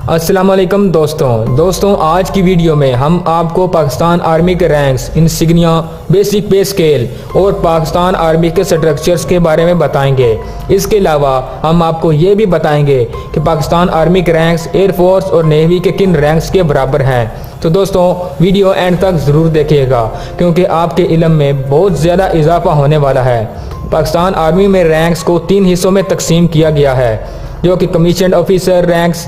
अस्सलाम वालेकुम दोस्तों आज की वीडियो में हम आपको पाकिस्तान आर्मी के ranks, insignia, basic pay scale और पाकिस्तान आर्मी के स्ट्रक्चर्स के बारे में बताएंगे। इसके अलावा हम आपको ये भी बताएंगे कि पाकिस्तान आर्मी के रैंक्स एयरफोर्स और नेवी के किन रैंक्स के बराबर हैं। तो दोस्तों वीडियो एंड तक ज़रूर देखिएगा क्योंकि आपके इल्म में बहुत ज़्यादा इजाफा होने वाला है। पाकिस्तान आर्मी में रैंक्स को 3 हिस्सों में तकसीम किया गया है, जो कि commission officer ranks,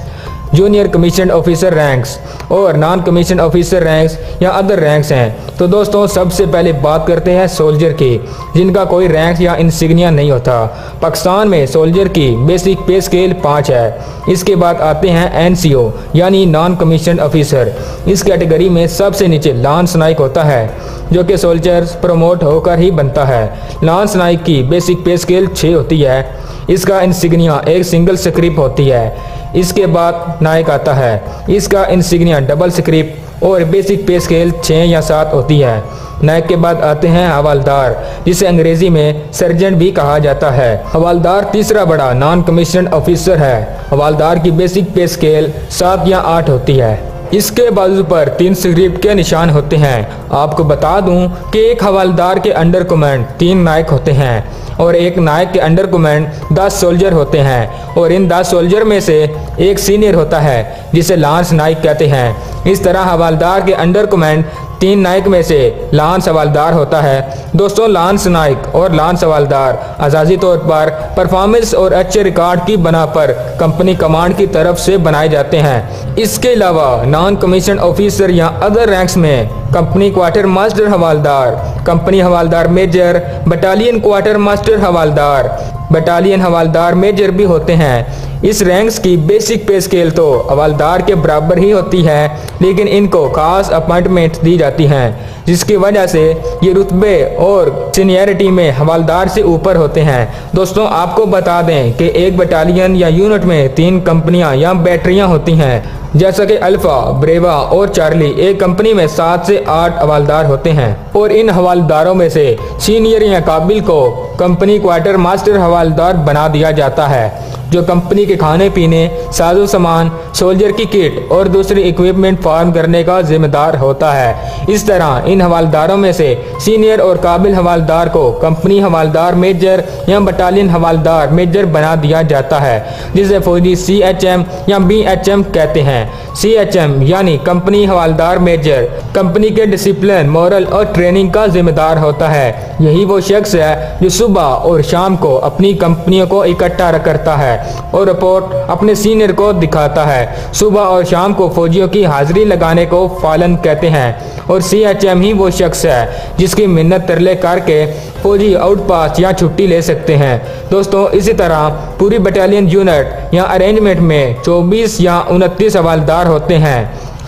junior commission officer ranks और नॉन कमीशन ऑफिसर रैंक्स या अदर रैंक्स हैं। तो दोस्तों सबसे पहले बात करते हैं सोल्जर की, जिनका कोई रैंक या इंसिग्निया नहीं होता। पाकिस्तान में सोल्जर की बेसिक पे स्केल 5 है। इसके बाद आते हैं एनसीओ यानी नॉन कमीशन ऑफिसर। इस कैटेगरी में सबसे नीचे लांस नाइक होता है, जो कि सोल्जर्स प्रमोट होकर ही बनता है। लांस नाइक की बेसिक पे स्केल 6 होती है। इसका इंसिग्निया एक सिंगल स्क्रिप होती है। इसके बाद नाइक आता है, इसका इंसिग्निया डबल स्क्रिप और बेसिक पे स्केल 6 या 7 होती है। नाइक के बाद आते हैं हवालदार, जिसे अंग्रेजी में सर्जेंट भी कहा जाता है। हवालदार तीसरा बड़ा नॉन कमीशन ऑफिसर है। हवालदार की बेसिक पे स्केल 7 या 8 होती है। इसके बाजू पर 3 स्क्रिप्ट के निशान होते हैं। आपको बता दूं कि एक हवालदार के अंडर कमांड 3 नायक होते हैं और एक नायक के अंडर कमांड 10 सोल्जर होते हैं और इन 10 सोल्जर में से एक सीनियर होता है जिसे लांस नायक कहते हैं। इस तरह हवालदार के अंडर कमांड 3 नायक में से लांस हवालदार होता है। दोस्तों लांस नायक और लांस हवालदार आजादी तौर पर परफॉर्मेंस और अच्छे रिकॉर्ड की बना पर कंपनी कमांड की तरफ से बनाए जाते हैं। इसके अलावा नॉन कमीशन ऑफिसर या अदर रैंक्स में company quarter master havildar, company havildar major, battalion quarter master havildar, battalion havildar major भी होते हैं। इस रैंक्स की बेसिक पे स्केल तो हवालदार के बराबर ही होती है, लेकिन इनको खास अपॉइंटमेंट दी जाती हैं, जिसकी वजह से ये रुतबे और सीनियरिटी में हवालदार से ऊपर होते हैं। दोस्तों आपको बता दें कि एक बटालियन या यूनिट में 3 कंपनियां या बैटरियां होती हैं, जैसा कि अल्फा, ब्रेवा और चार्ली। एक कंपनी में 7 से 8 हवालदार होते हैं और इन हवालदारों में से सीनियर या काबिल को कंपनी क्वार्टर मास्टर हवालदार बना दिया जाता है, जो कंपनी के खाने पीने, साजो सामान, सोल्जर की किट और दूसरी इक्विपमेंट फार्म करने का जिम्मेदार होता है। इस तरह इन हवालदारों में से सीनियर और काबिल हवालदार को कंपनी हवालदार मेजर या बटालियन हवालदार मेजर बना दिया जाता है, जिसे फौजी CHM या BHM कहते हैं। CHM यानी कंपनी हवालदार मेजर कंपनी के डिसिप्लिन, मोरल और ट्रेनिंग का जिम्मेदार होता है। यही वो शख्स है जो सुबह और शाम को अपनी कंपनियों को इकट्ठा करता है और रिपोर्ट अपने सीनियर को दिखाता है। सुबह और शाम को फौजियों की हाजिरी लगाने को फालन कहते हैं और CHM ही वो शख्स है जिसकी मिन्नत तरले करके फौजी आउट पास या छुट्टी ले सकते हैं। दोस्तों इसी तरह पूरी बटालियन यूनिट या अरेंजमेंट में 24 या 29 हवालदार होते हैं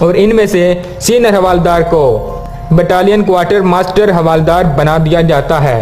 और इनमें से सीनियर हवालदार को बटालियन क्वार्टर मास्टर हवालदार बना दिया जाता है।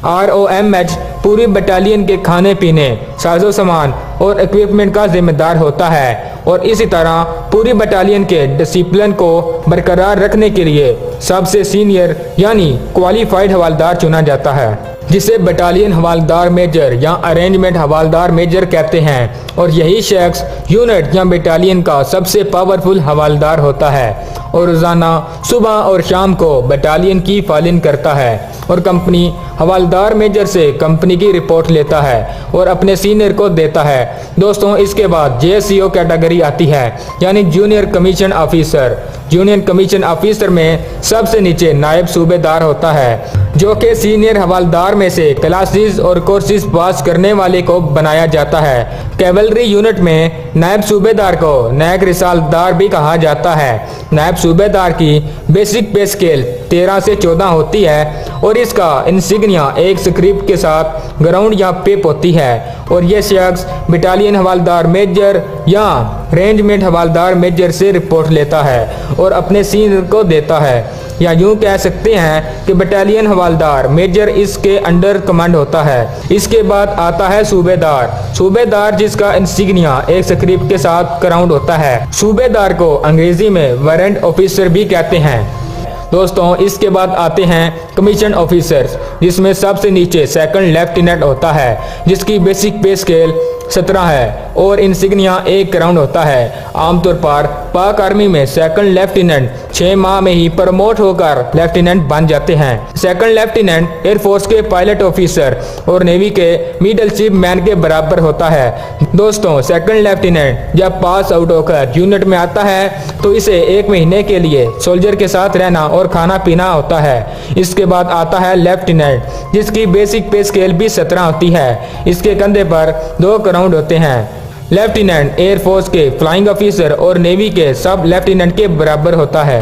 ROMH पूरी बटालियन के खाने पीने, साजो सामान और इक्विपमेंट का जिम्मेदार होता है और इसी तरह पूरी बटालियन के डिसिप्लिन को बरकरार रखने के लिए सबसे सीनियर यानी क्वालिफाइड हवालदार चुना जाता है, जिसे बटालियन हवालदार मेजर या अरेंजमेंट हवालदार मेजर कहते हैं और यही शख्स यूनिट या बटालियन का सबसे पावरफुल हवालदार होता है और रोजाना सुबह और शाम को बटालियन की फाइलिंग करता है और कंपनी हवालदार मेजर से कंपनी की रिपोर्ट लेता है और अपने सीनियर को देता है। दोस्तों इसके बाद JCO कैटेगरी आती है यानी junior commission officer. Junior commission officer में सबसे नीचे नायब सूबेदार होता है, जो कि सीनियर हवालदार में से क्लासेस और कोर्सेज पास करने वाले को बनाया जाता है। कैवलरी यूनिट में नायब सूबेदार को नायक रिसालदार भी कहा जाता है। नायब सूबेदार की बेसिक पे स्केल 13 से 14 होती है और इसका इंसिग्निया एक स्क्रिप्ट के साथ ग्राउंड या पिप होती है और यह शख्स बटालियन हवालदार मेजर या रेंजमेंट हवालदार मेजर से रिपोर्ट लेता है और अपने सीनियर को देता है, या यूं कह सकते हैं कि बटालियन हवालदार मेजर इसके अंडर कमांड होता है। इसके बाद आता है सूबेदार। सूबेदार जिसका इंसिग्निया एक स्क्रिप्ट के साथ क्राउन होता है। सूबेदार को अंग्रेजी में वारंट ऑफिसर भी कहते हैं। दोस्तों इसके बाद आते हैं कमीशन ऑफिसर्स, जिसमें सबसे नीचे सेकंड लेफ्टिनेंट होता है जिसकी बेसिक पे स्केल 17 है और इंसिग्निया 1 क्राउन होता है। आमतौर पर पाक आर्मी में सेकंड लेफ्टिनेंट 6 माह में ही प्रमोट होकर लेफ्टिनेंट बन जाते हैं। सेकंड लेफ्टिनेंट एयरफोर्स के पायलट ऑफिसर और नेवी के मिडल चीफ मैन के बराबर होता है। दोस्तों, सेकंड लेफ्टिनेंट जब पास आउट होकर यूनिट में आता है तो इसे 1 महीने के लिए सोल्जर के साथ रहना और खाना पीना होता है। इसके बाद आता है लेफ्टिनेंट, जिसकी बेसिक पे स्केल भी 17 होती है। इसके कंधे पर 2 क्राउन होते हैं। लेफ्टिनेंट एयरफोर्स के फ्लाइंग ऑफिसर और नेवी के सब लेफ्टिनेंट के बराबर होता है।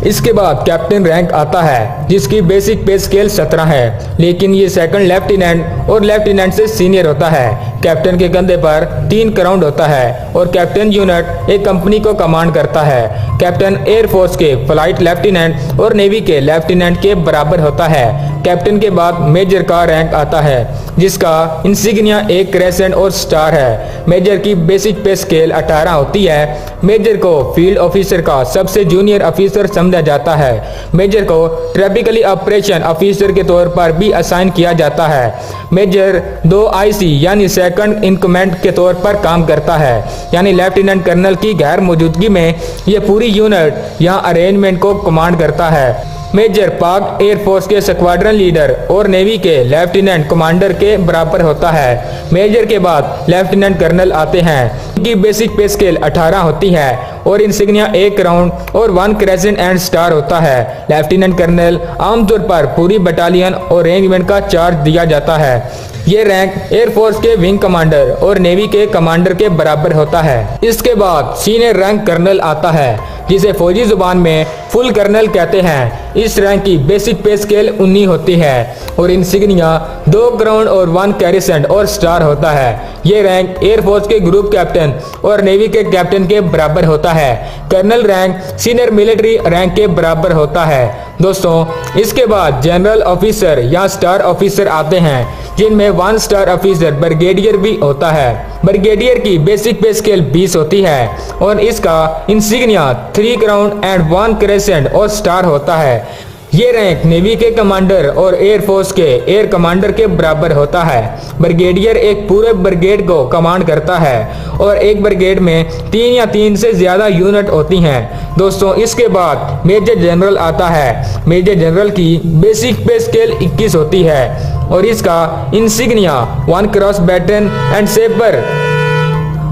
इसके बाद कैप्टन रैंक आता है जिसकी बेसिक पे स्केल 17 है, लेकिन ये सेकंड लेफ्टिनेंट और लेफ्टिनेंट से सीनियर होता है। कैप्टन के कंधे पर 3 क्राउन होता है और कैप्टन यूनिट एक कंपनी को कमांड करता है। कैप्टन एयरफोर्स के फ्लाइट लेफ्टिनेंट और नेवी के लेफ्टिनेंट के बराबर होता है। कैप्टन के बाद मेजर का रैंक आता है जिसका इंसिग्निया 1 क्रेसेंट और स्टार है। मेजर की बेसिक पे स्केल 18 होती है। मेजर को फील्ड ऑफिसर का सबसे जूनियर ऑफिसर समझा जाता है। मेजर को ट्रैपिकली ऑपरेशन ऑफिसर के तौर पर भी असाइन किया जाता है। मेजर 2 IC यानी सेकंड इन कमांड के तौर पर काम करता है, यानी लेफ्टिनेंट कर्नल की गैर मौजूदगी में यह पूरी यूनिट यहाँ अरेंजमेंट को कमांड करता है। मेजर पाक एयरफोर्स के स्क्वाड्रन लीडर और नेवी के लेफ्टिनेंट कमांडर के बराबर होता है। मेजर के बाद लेफ्टिनेंट कर्नल आते हैं। इनकी बेसिक पे स्केल 18 होती है और इंसिग्निया 1 क्राउन और 1 क्रेसेंट एंड स्टार होता है। लेफ्टिनेंट कर्नल आमतौर पर पूरी बटालियन और रेजिमेंट का चार्ज दिया जाता है। ये रैंक एयरफोर्स के विंग कमांडर और नेवी के कमांडर के बराबर होता है। इसके बाद सीनियर रैंक कर्नल आता है जिसे फौजी जुबान में फुल कर्नल कहते हैं। इस रैंक की बेसिक पे स्केल 19 होती है और इंसिग्निया 2 क्राउन और 1 क्रेसेंट और स्टार होता है। ये रैंक एयरफोर्स के ग्रुप कैप्टन और नेवी के कैप्टन के बराबर होता है। Colonel rank senior military rank के बराबर होता है। दोस्तों, इसके बाद जनरल ऑफिसर या स्टार ऑफिसर आते हैं जिनमें 1 स्टार ऑफिसर ब्रिगेडियर भी होता है। ब्रिगेडियर की बेसिक पे स्केल 20 होती है और इसका इंसिग्निया 3 क्राउन एंड 1 क्रेसेंट और स्टार होता है। ये रैंक नेवी के कमांडर और एयरफोर्स के एयर कमांडर के बराबर होता है। ब्रिगेडियर एक पूरे ब्रिगेड को कमांड करता है और एक ब्रिगेड में 3 या 3 से ज्यादा यूनिट होती हैं। दोस्तों, इसके बाद मेजर जनरल आता है। मेजर जनरल की बेसिक पे स्केल 21 होती है और इसका insignia 1 cross baton and sabre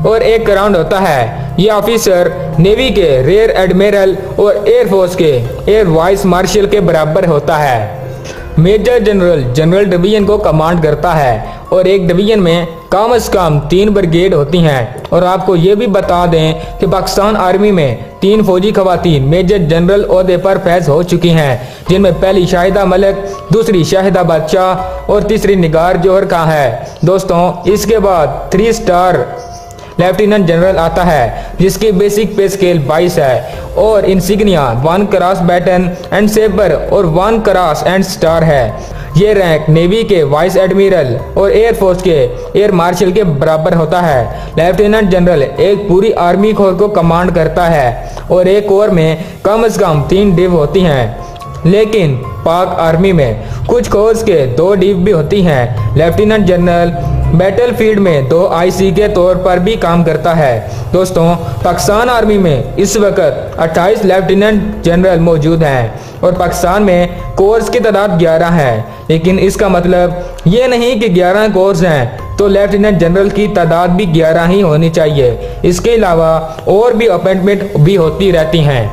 और 1 क्राउन होता है। ये ऑफिसर नेवी के रेयर एडमिरल और एयरफोर्स के एयर वाइस मार्शल के बराबर होता है। मेजर जनरल जनरल डिवीजन को कमांड करता है और एक डिवीजन में कम से कम 3 ब्रिगेड होती हैं। और आपको ये भी बता दें कि पाकिस्तान आर्मी में 3 फौजी खवातीन मेजर जनरल ओहदे पर फैज हो चुकी हैं, जिनमें पहली शाहिदा मलिक, दूसरी शाहिदा बादशाह और तीसरी निगार जौहर खां है। दोस्तों, इसके बाद 3 स्टार लेफ्टिनेंट जनरल आता है जिसकी बेसिक पे स्केल 22 है और insignia 1 cross baton and sabre और 1 क्रॉस एंड स्टार है। ये रैंक नेवी के वाइस एडमिरल और एयरफोर्स के एयर मार्शल के बराबर होता है। लेफ्टिनेंट जनरल एक पूरी आर्मी कोर को कमांड करता है और एक कोर में कम से कम 3 डिव होती हैं, लेकिन पाक आर्मी में कुछ कोर्स के 2 डिव भी होती हैं। लेफ्टिनेंट जनरल बैटलफील्ड में 2 IC के तौर पर भी काम करता है। दोस्तों, पाकिस्तान आर्मी में इस वक्त 28 लेफ्टिनेंट जनरल मौजूद हैं और पाकिस्तान में कोर्स की तादाद 11 है, लेकिन इसका मतलब ये नहीं कि 11 कोर्स हैं तो लेफ्टिनेंट जनरल की तादाद भी 11 ही होनी चाहिए। इसके अलावा और भी अपॉइंटमेंट भी होती रहती हैं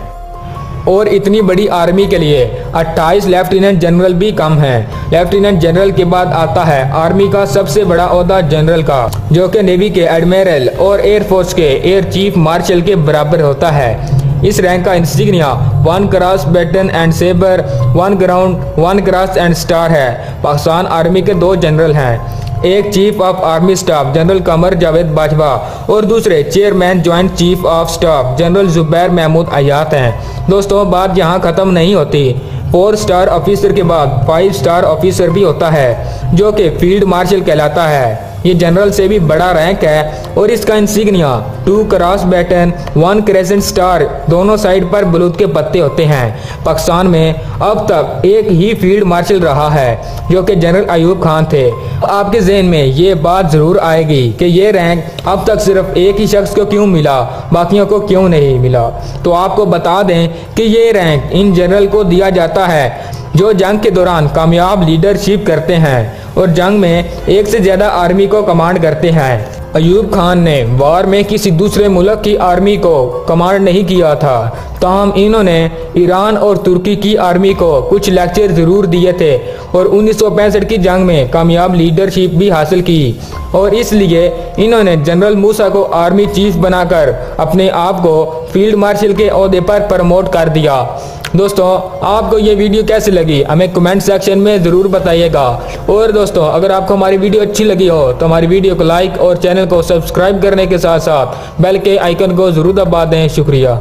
और इतनी बड़ी आर्मी के लिए 28 लेफ्टिनेंट जनरल भी कम हैं। लेफ्टिनेंट जनरल के बाद आता है आर्मी का सबसे बड़ा ओहदा जनरल का, जो कि नेवी के एडमिरल और एयरफोर्स के एयर चीफ मार्शल के बराबर होता है। इस रैंक का insignia 1 cross baton and sabre, 1 crown, 1 cross and star है। पाकिस्तान आर्मी के 2 जनरल हैं, एक chief of army staff general Qamar Javed Bajwa और दूसरे chairman joint chief of staff general Zubair Mahmood Hayat हैं। दोस्तों, बात यहाँ ख़त्म नहीं होती। 4 स्टार ऑफिसर के बाद 5 स्टार ऑफिसर भी होता है जो कि फील्ड मार्शल कहलाता है। ये जनरल से भी बड़ा रैंक है और इसका insignia 2 cross baton 1 crescent star दोनों साइड पर बलूत के पत्ते होते हैं। पाकिस्तान में अब तक एक ही फील्ड मार्शल रहा है जो कि जनरल अयूब खान थे। आपके ज़हन में ये बात जरूर आएगी कि ये रैंक अब तक सिर्फ एक ही शख्स को क्यों मिला, बाकियों को क्यों नहीं मिला। तो आपको बता दें कि ये रैंक इन जनरल को दिया जाता है जो जंग के दौरान कामयाब लीडरशिप करते हैं और जंग में एक से ज़्यादा आर्मी को कमांड करते हैं। अयूब खान ने वार में किसी दूसरे मुल्क की आर्मी को कमांड नहीं किया था, ताहम इन्होंने ईरान और तुर्की की आर्मी को कुछ लेक्चर ज़रूर दिए थे और 1965 की जंग में कामयाब लीडरशिप भी हासिल की और इसलिए इन्होंने जनरल मूसा को आर्मी चीफ बनाकर अपने आप को फील्ड मार्शल के ओहदे पर प्रमोट कर दिया। दोस्तों, आपको ये वीडियो कैसी लगी हमें कमेंट सेक्शन में ज़रूर बताइएगा। और दोस्तों, अगर आपको हमारी वीडियो अच्छी लगी हो तो हमारी वीडियो को लाइक और चैनल को सब्सक्राइब करने के साथ साथ बेल के आइकन को ज़रूर दबा दें। शुक्रिया।